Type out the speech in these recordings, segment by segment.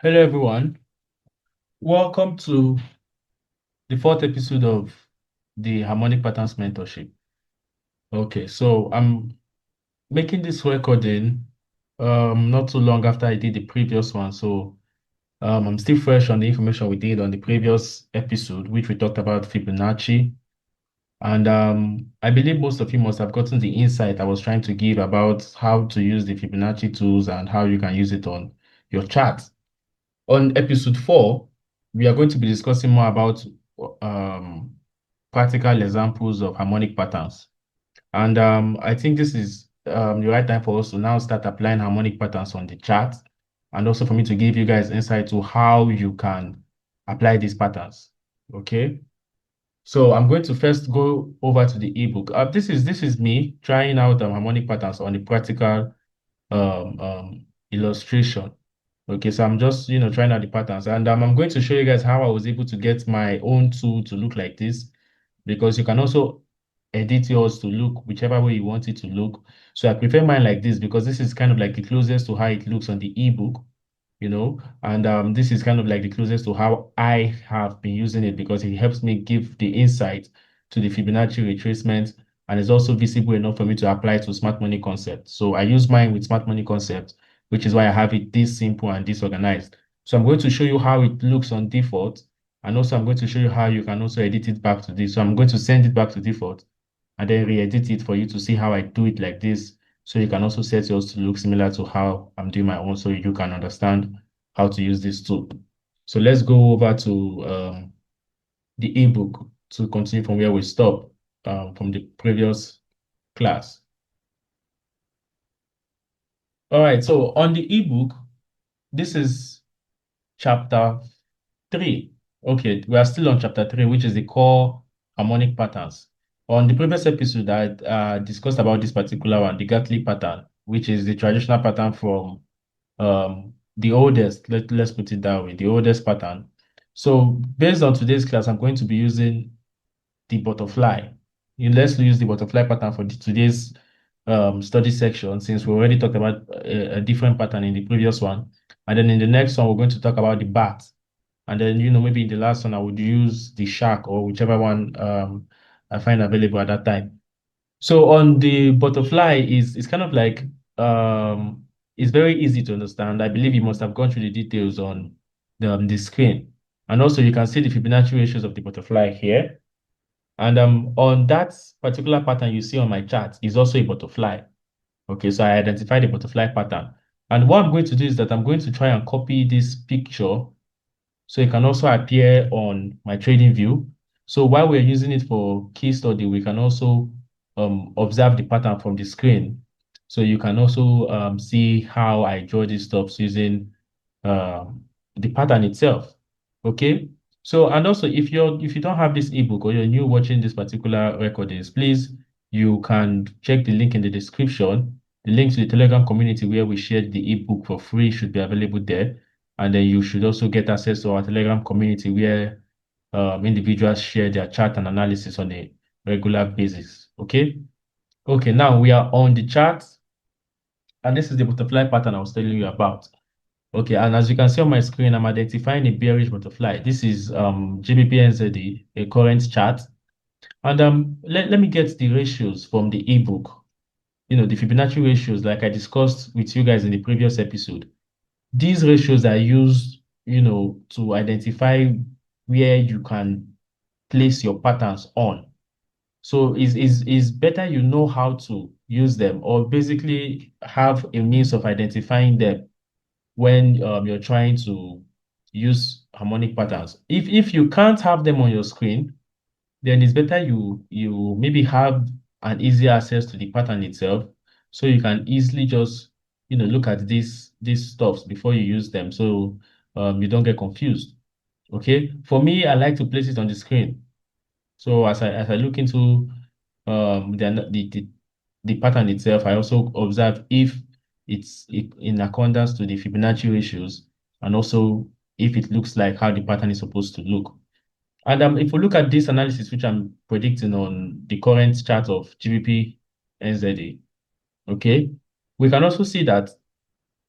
Hello, everyone. Welcome to the fourth episode of the Harmonic Patterns Mentorship. Okay, so I'm making this recording not too long after I did the previous one. So I'm still fresh on the information we did on the previous episode, which we talked about Fibonacci. And I believe most of you must have gotten the insight I was trying to give about how to use the Fibonacci tools and how you can use it on your chart. On episode 4, we are going to be discussing more about um, practical examples of harmonic patterns. And I think this is the right time for us to now start applying harmonic patterns on the chart, and also for me to give you guys insight to how you can apply these patterns. Okay. So I'm going to first go over to the ebook. This is me trying out harmonic patterns on the practical illustration. Okay, so I'm just, trying out the patterns, and I'm going to show you guys how I was able to get my own tool to look like this, because you can also edit yours to look whichever way you want it to look. So I prefer mine like this because this is kind of like the closest to how it looks on the ebook, and this is kind of like the closest to how I have been using it because it helps me give the insight to the Fibonacci retracement, and it's also visible enough for me to apply to smart money concept. So I use mine with smart money concept, which is why I have it this simple and disorganized. So I'm going to show you how it looks on default, and also I'm going to show you how you can also edit it back to this. So I'm going to send it back to default and then re-edit it for you to see how I do it like this. So you can also set yours to look similar to how I'm doing my own so you can understand how to use this tool. So let's go over to the ebook to continue from where we stopped from the previous class. All right, so on the ebook, this is chapter 3. Okay, we are still on chapter 3, which is the core harmonic patterns. On the previous episode, I discussed about this particular one, the Gartley pattern, which is the traditional pattern from the oldest, let's put it that way, the oldest pattern. So based on today's class, I'm going to be using the butterfly. Let's use the butterfly pattern for today's study section, since we already talked about a different pattern in the previous one. And then in the next one, we're going to talk about the bat. And then, maybe in the last one, I would use the shark or whichever one I find available at that time. So on the butterfly is it's kind of like it's very easy to understand. I believe you must have gone through the details on the screen. And also you can see the Fibonacci ratios of the butterfly here. And on that particular pattern you see on my chart is also a butterfly. Okay, so I identified the butterfly pattern. And what I'm going to do is that I'm going to try and copy this picture so it can also appear on my trading view. So while we're using it for case study, we can also observe the pattern from the screen. So you can also see how I draw these stops using the pattern itself. Okay. So, and also if you don't have this ebook or you're new watching this particular recordings, please, you can check the link in the description. The link to the Telegram community where we shared the ebook for free should be available there. And then you should also get access to our Telegram community where individuals share their chart and analysis on a regular basis. Okay. Okay. Now we are on the chart, and this is the butterfly pattern I was telling you about. Okay. And as you can see on my screen, I'm identifying a bearish butterfly. This is GBP a current chart. And let me get the ratios from the ebook. The Fibonacci ratios, like I discussed with you guys in the previous episode. These ratios are used, to identify where you can place your patterns on. So is better you know how to use them, or basically have a means of identifying them when you're trying to use harmonic patterns. If you can't have them on your screen, then it's better you maybe have an easy access to the pattern itself, so you can easily just look at these stuffs before you use them, so you don't get confused. Okay, for me, I like to place it on the screen. So as I look into the pattern itself, I also observe if it's in accordance to the Fibonacci ratios, and also if it looks like how the pattern is supposed to look. And if we look at this analysis, which I'm predicting on the current chart of GBP NZA, okay, we can also see that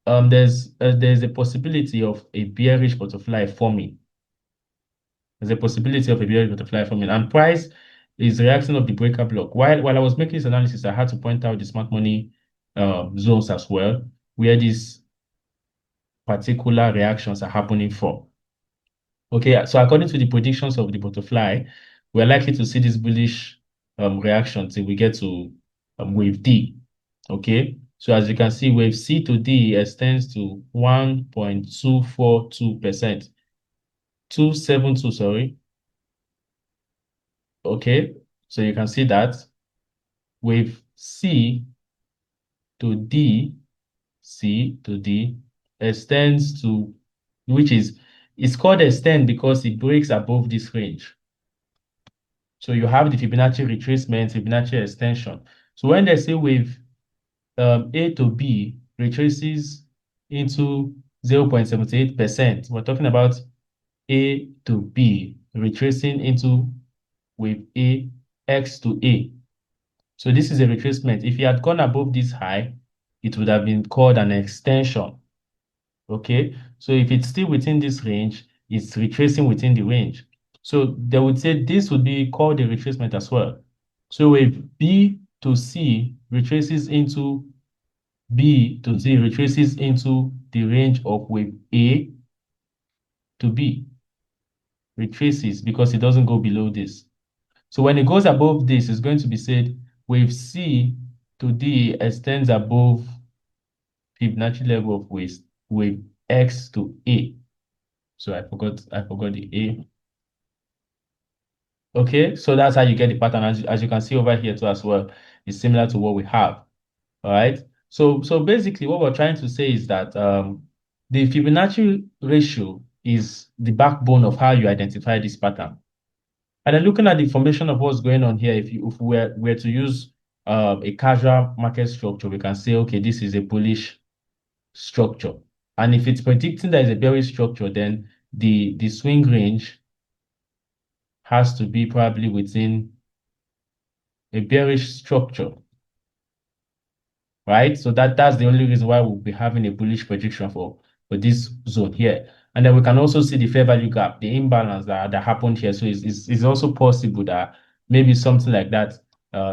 there's a possibility of a bearish butterfly forming. There's a possibility of a bearish butterfly forming, and price is reacting of the breaker block. While I was making this analysis, I had to point out the smart money zones as well, where these particular reactions are happening from. Okay, so according to the predictions of the butterfly, we're likely to see this bullish reaction till we get to wave D. Okay, so as you can see, wave C to D extends to 1.242%, 272, sorry. Okay, so you can see that wave to D, C to D extends to, which is, it's called extend because it breaks above this range. So you have the Fibonacci retracement, Fibonacci extension. So when they say wave A to B retraces into 0.78%, we're talking about A to B retracing into wave A, X to A. So this is a retracement. If you had gone above this high, it would have been called an extension. Okay, so if it's still within this range, it's retracing within the range. So they would say this would be called a retracement as well. So if B to C retraces into B to C retraces into the range of wave A to B, retraces because it doesn't go below this. So when it goes above this, it's going to be said wave C to D extends above Fibonacci level of wave X to A. So I forgot the A. Okay, so that's how you get the pattern. As you can see over here too as well, it's similar to what we have. All right. So basically what we're trying to say is that the Fibonacci ratio is the backbone of how you identify this pattern. And then looking at the formation of what's going on here, if we were to use a casual market structure, we can say, okay, this is a bullish structure. And if it's predicting that it's a bearish structure, then the swing range has to be probably within a bearish structure, right? So that's the only reason why we'll be having a bullish prediction for this zone here. And then we can also see the fair value gap, the imbalance that happened here. So it's also possible that maybe something like that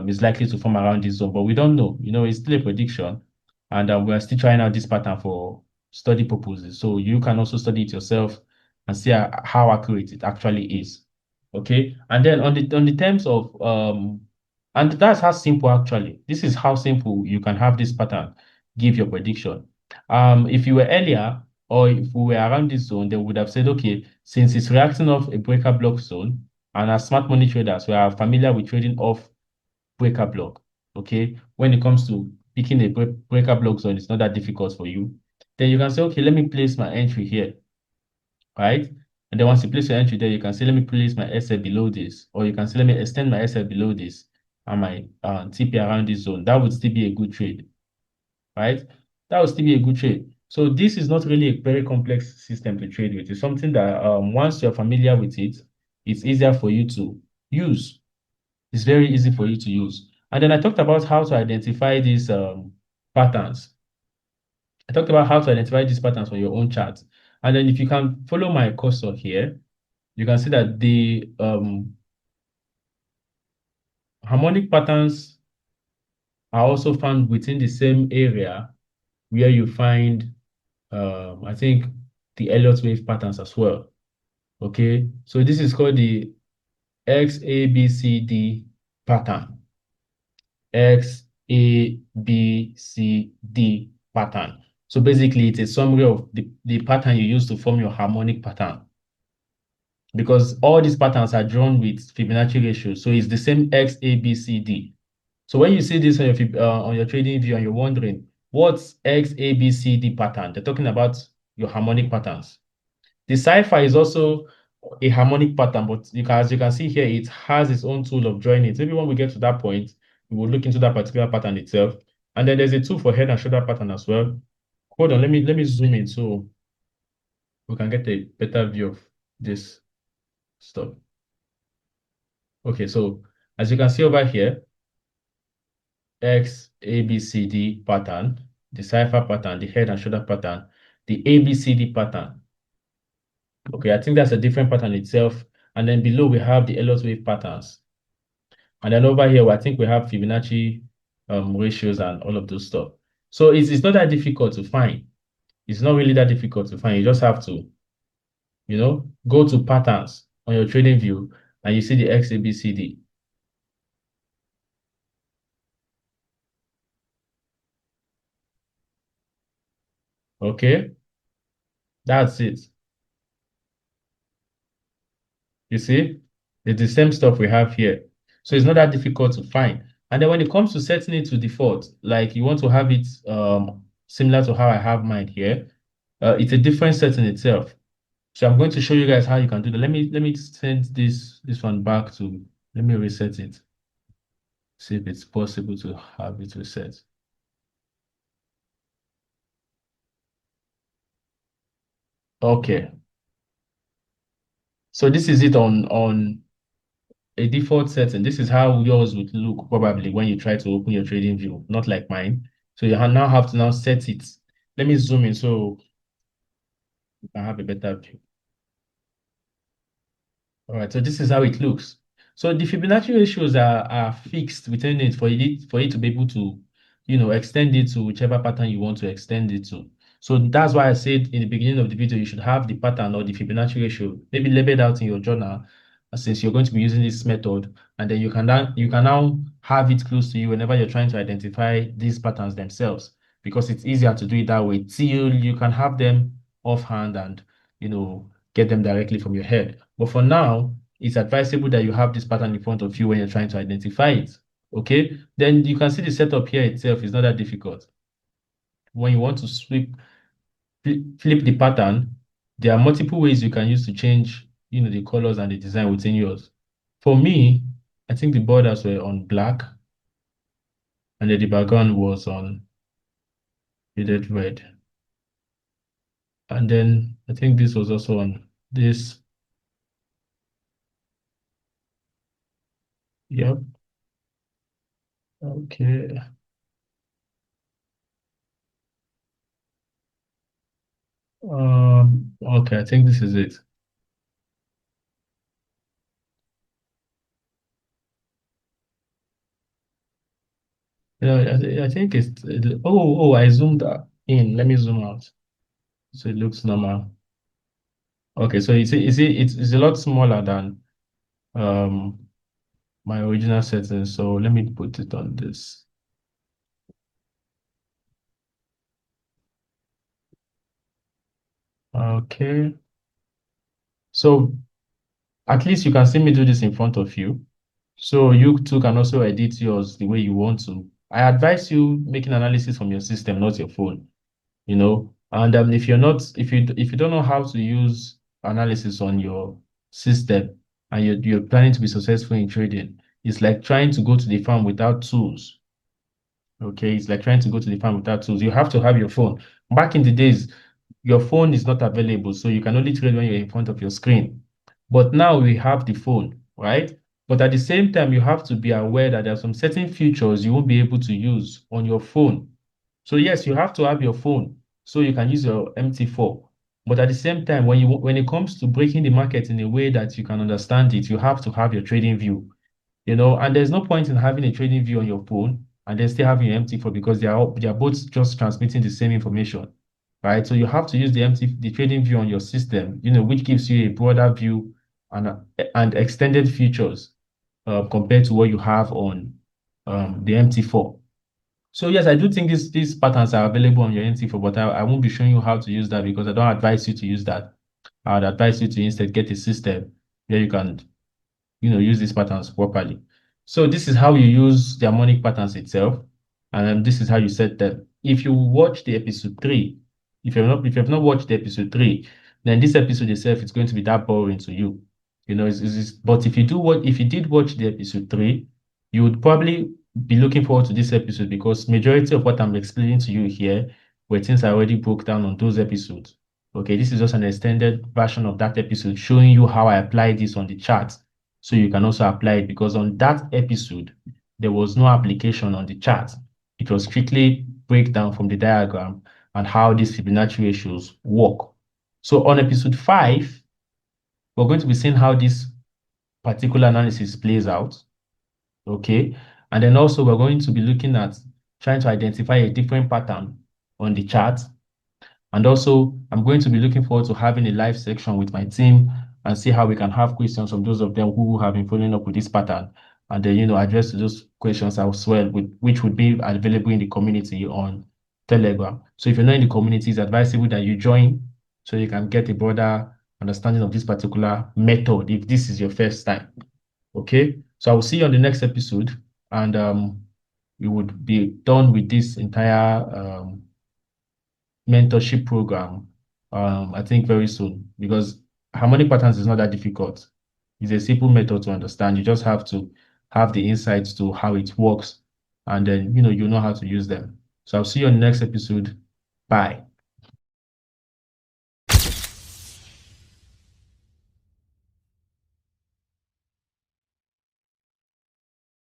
is likely to form around this zone, but we don't know. It's still a prediction, and we're still trying out this pattern for study purposes. So you can also study it yourself and see how accurate it actually is. Okay, and then on the terms of and that's how simple actually. This is how simple you can have this pattern, give your prediction. If you were earlier or if we were around this zone, they would have said, okay, since it's reacting off a breaker block zone, and as smart money traders, we are familiar with trading off breaker block. Okay, when it comes to picking a breaker block zone, it's not that difficult for you. Then you can say, okay, let me place my entry here, right? And then once you place your entry there, you can say, let me place my SL below this, or you can say, let me extend my SL below this and my TP around this zone. That would still be a good trade, right? That would still be a good trade. So this is not really a very complex system to trade with. It's something that once you're familiar with it, it's easier for you to use. It's very easy for you to use. And then I talked about how to identify these patterns. I talked about how to identify these patterns on your own chart. And then if you can follow my cursor here, you can see that the harmonic patterns are also found within the same area where you find, I think, the Elliott wave patterns as well. Okay, so this is called the XABCD pattern. XABCD pattern. So basically, it's a summary of the pattern you use to form your harmonic pattern, because all these patterns are drawn with Fibonacci ratio. So it's the same X, A, B, C, D. So when you see this on your trading view and you're wondering, what's X, A, B, C, D pattern? They're talking about your harmonic patterns. The cipher is also a harmonic pattern, but as you can see here, it has its own tool of drawing it. Maybe when we get to that point, we will look into that particular pattern itself. And then there's a tool for head and shoulder pattern as well. Hold on, let me zoom in so we can get a better view of this stuff. Okay, so as you can see over here, X, A, B, C, D pattern. the cipher pattern, the head and shoulder pattern, the ABCD pattern. Okay, I think that's a different pattern itself. And then below we have the Elliott wave patterns. And then over here, I think we have Fibonacci ratios and all of those stuff. So it's not that difficult to find. It's not really that difficult to find. You just have to, go to patterns on your trading view and you see the XABCD. Okay, that's it. You see, it's the same stuff we have here. So it's not that difficult to find. And then when it comes to setting it to default, like you want to have it similar to how I have mine here, it's a different setting itself. So I'm going to show you guys how you can do that. Let me send this one back to, let me reset it. See if it's possible to have it reset. Okay. So this is it on a default setting. This is how yours would look probably when you try to open your trading view, not like mine. So you now have to now set it. Let me zoom in so you can have a better view. All right, so this is how it looks. So the Fibonacci ratios are fixed within it for it to be able to, extend it to whichever pattern you want to extend it to. So that's why I said in the beginning of the video, you should have the pattern or the Fibonacci ratio, maybe labeled out in your journal, since you're going to be using this method, and then you can now have it close to you whenever you're trying to identify these patterns themselves, because it's easier to do it that way till you can have them offhand and get them directly from your head. But for now, it's advisable that you have this pattern in front of you when you're trying to identify it. Okay, then you can see the setup here itself is not that difficult. When you want to flip the pattern, there are multiple ways you can use to change, the colors and the design within yours. For me, I think the borders were on black and then the background was on shaded red. And then I think this was also on this. Yep. Okay. Okay, I think this is it. Yeah, I think I zoomed in. Let me zoom out. So it looks normal. Okay, so it's a lot smaller than um my original settings. So let me put it on this. Okay. So at least you can see me do this in front of you. So you too can also edit yours the way you want to. I advise you making analysis from your system, not your phone. And if you don't know how to use analysis on your system and you're planning to be successful in trading, it's like trying to go to the farm without tools. Okay, it's like trying to go to the farm without tools. You have to have your phone. Back in the days, your phone is not available, so you can only trade when you're in front of your screen. But now we have the phone, right? But at the same time, you have to be aware that there are some certain features you won't be able to use on your phone. So yes, you have to have your phone so you can use your MT4. But at the same time, when it comes to breaking the market in a way that you can understand it, you have to have your trading view. And there's no point in having a trading view on your phone and then still having your MT4 because they are both just transmitting the same information, right? So you have to use the trading view on your system, which gives you a broader view and extended features compared to what you have on the MT4. So yes, I do think these patterns are available on your MT4, but I won't be showing you how to use that because I don't advise you to use that. I would advise you to instead get a system where you can use these patterns properly. So this is how you use the harmonic patterns itself, and this is how you set them. If you watch the episode 3, if you have not watched the episode 3, then this episode itself is going to be that boring to you. But if you did watch the episode 3, you would probably be looking forward to this episode because majority of what I'm explaining to you here were things I already broke down on those episodes. Okay, this is just an extended version of that episode showing you how I apply this on the chart so you can also apply it because on that episode, there was no application on the chart. It was strictly breakdown from the diagram and how these Fibonacci ratios work. So on episode 5, we're going to be seeing how this particular analysis plays out. Okay. And then also we're going to be looking at trying to identify a different pattern on the chart. And also I'm going to be looking forward to having a live section with my team and see how we can have questions from those of them who have been following up with this pattern. And then, address those questions as well, which would be available in the community on Telegram. So if you're not in the community, it's advisable that you join so you can get a broader understanding of this particular method if this is your first time. Okay, so I will see you on the next episode, and we would be done with this entire mentorship program. I think very soon, because harmonic patterns is not that difficult. It's a simple method to understand. You just have to have the insights to how it works, and then you know how to use them. So I'll see you on the next episode. Bye.